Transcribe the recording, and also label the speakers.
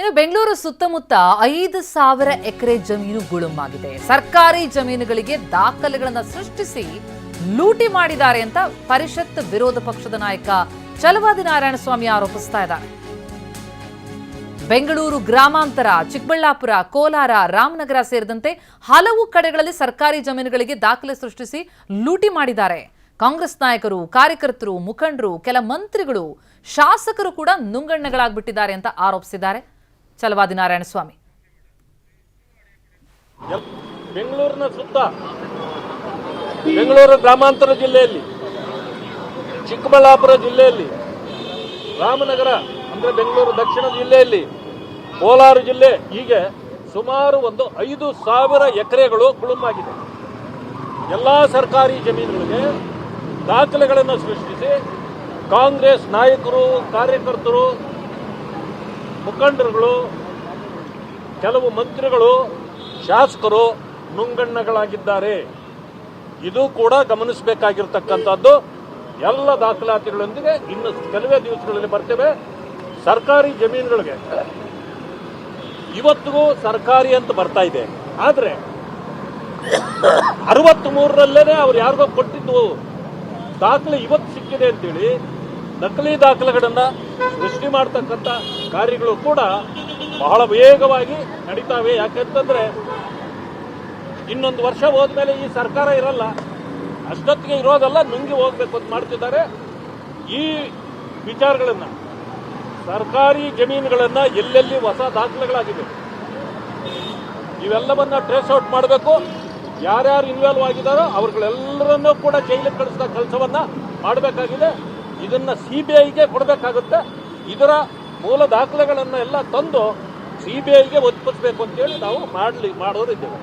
Speaker 1: ಇನ್ನು ಬೆಂಗಳೂರು ಸುತ್ತಮುತ್ತ 5,000 ಎಕರೆ ಜಮೀನು ಗುಳುಮಾಗಿದೆ. ಸರ್ಕಾರಿ ಜಮೀನುಗಳಿಗೆ ದಾಖಲೆಗಳನ್ನು ಸೃಷ್ಟಿಸಿ ಲೂಟಿ ಮಾಡಿದ್ದಾರೆ ಅಂತ ಪರಿಷತ್ ವಿರೋಧ ಪಕ್ಷದ ನಾಯಕ ಛಲವಾದಿ ನಾರಾಯಣಸ್ವಾಮಿ ಆರೋಪಿಸ್ತಾ ಇದ್ದಾರೆ. ಬೆಂಗಳೂರು ಗ್ರಾಮಾಂತರ, ಚಿಕ್ಕಬಳ್ಳಾಪುರ, ಕೋಲಾರ, ರಾಮನಗರ ಸೇರಿದಂತೆ ಹಲವು ಕಡೆಗಳಲ್ಲಿ ಸರ್ಕಾರಿ ಜಮೀನುಗಳಿಗೆ ದಾಖಲೆ ಸೃಷ್ಟಿಸಿ ಲೂಟಿ ಮಾಡಿದ್ದಾರೆ. ಕಾಂಗ್ರೆಸ್ ನಾಯಕರು, ಕಾರ್ಯಕರ್ತರು, ಮುಖಂಡರು, ಕೆಲ ಮಂತ್ರಿಗಳು, ಶಾಸಕರು ಕೂಡ ನುಂಗಣ್ಣಗಳಾಗ್ಬಿಟ್ಟಿದ್ದಾರೆ ಅಂತ ಆರೋಪಿಸಿದ್ದಾರೆ ಛಲವಾದಿ ನಾರಾಯಣಸ್ವಾಮಿ.
Speaker 2: ಬೆಂಗಳೂರಿನ ಸುತ್ತ ಬೆಂಗಳೂರು ಗ್ರಾಮಾಂತರ ಜಿಲ್ಲೆಯಲ್ಲಿ, ಚಿಕ್ಕಬಳ್ಳಾಪುರ ಜಿಲ್ಲೆಯಲ್ಲಿ, ರಾಮನಗರ ಅಂದ್ರೆ ಬೆಂಗಳೂರು ದಕ್ಷಿಣ ಜಿಲ್ಲೆಯಲ್ಲಿ, ಕೋಲಾರ ಜಿಲ್ಲೆ, ಹೀಗೆ ಸುಮಾರು 5,000 ಎಕರೆಗಳು ಗುಳುಮಾಗಿದೆ. ಎಲ್ಲ ಸರ್ಕಾರಿ ಜಮೀನುಗಳಿಗೆ ದಾಖಲೆಗಳನ್ನು ಸೃಷ್ಟಿಸಿ ಕಾಂಗ್ರೆಸ್ ನಾಯಕರು, ಕಾರ್ಯಕರ್ತರು, ಮುಖಂಡರುಗಳು, ಕೆಲವು ಮಂತ್ರಿಗಳು, ಶಾಸಕರು ನುಂಗಣ್ಣಗಳಾಗಿದ್ದಾರೆ. ಇದು ಕೂಡ ಗಮನಿಸಬೇಕಾಗಿರ್ತಕ್ಕಂಥದ್ದು. ಎಲ್ಲ ದಾಖಲಾತಿಗಳೊಂದಿಗೆ ಇನ್ನು ಕೆಲವೇ ದಿವಸಗಳಲ್ಲಿ ಬರ್ತೇವೆ. ಸರ್ಕಾರಿ ಜಮೀನುಗಳಿಗೆ ಇವತ್ತಿಗೂ ಸರ್ಕಾರಿ ಅಂತ ಬರ್ತಾ ಇದೆ. ಆದರೆ 63ರಲ್ಲೇ ಅವ್ರು ಯಾರಿಗೋ ಕೊಟ್ಟಿದ್ದು ದಾಖಲೆ ಇವತ್ತು ಸಿಕ್ಕಿದೆ ಅಂತೇಳಿ ನಕಲಿ ದಾಖಲೆಗಳನ್ನು ಸೃಷ್ಟಿ ಮಾಡ್ತಕ್ಕಂಥ ಕಾರ್ಯಗಳು ಕೂಡ ಬಹಳ ವೇಗವಾಗಿ ನಡೀತಾವೆ. ಯಾಕೆಂತಂದ್ರೆ ಇನ್ನೊಂದು ವರ್ಷ ಹೋದ್ಮೇಲೆ ಈ ಸರ್ಕಾರ ಇರಲ್ಲ, ಅಷ್ಟೊತ್ತಿಗೆ ಇರೋದಲ್ಲ, ನುಂಗಿ ಹೋಗ್ಬೇಕು ಅಂತ ಮಾಡ್ತಿದ್ದಾರೆ. ಈ ವಿಚಾರಗಳನ್ನ, ಸರ್ಕಾರಿ ಜಮೀನುಗಳನ್ನ ಎಲ್ಲೆಲ್ಲಿ ಹೊಸ ದಾಖಲೆಗಳಾಗಿದೆ ಇವೆಲ್ಲವನ್ನ ಟ್ರೇಸ್ ಔಟ್ ಮಾಡಬೇಕು. ಯಾರ್ಯಾರು ಇನ್ವಾಲ್ವ್ ಆಗಿದ್ದಾರೋ ಅವ್ರಗಳೆಲ್ಲರನ್ನೂ ಕೂಡ ಜೈಲಿಗೆ ಕಳಿಸಿದ ಕೆಲಸವನ್ನ ಮಾಡಬೇಕಾಗಿದೆ. ಇದನ್ನ CBIಗೆ ಕೊಡಬೇಕಾಗುತ್ತೆ. ಇದರ ಮೂಲ ದಾಖಲೆಗಳನ್ನ ಎಲ್ಲ ತಂದು CBIಗೆ ಒದಗಿಸಬೇಕು ಅಂತೇಳಿ ನಾವು ಮಾಡೋರಿದ್ದೇವೆ.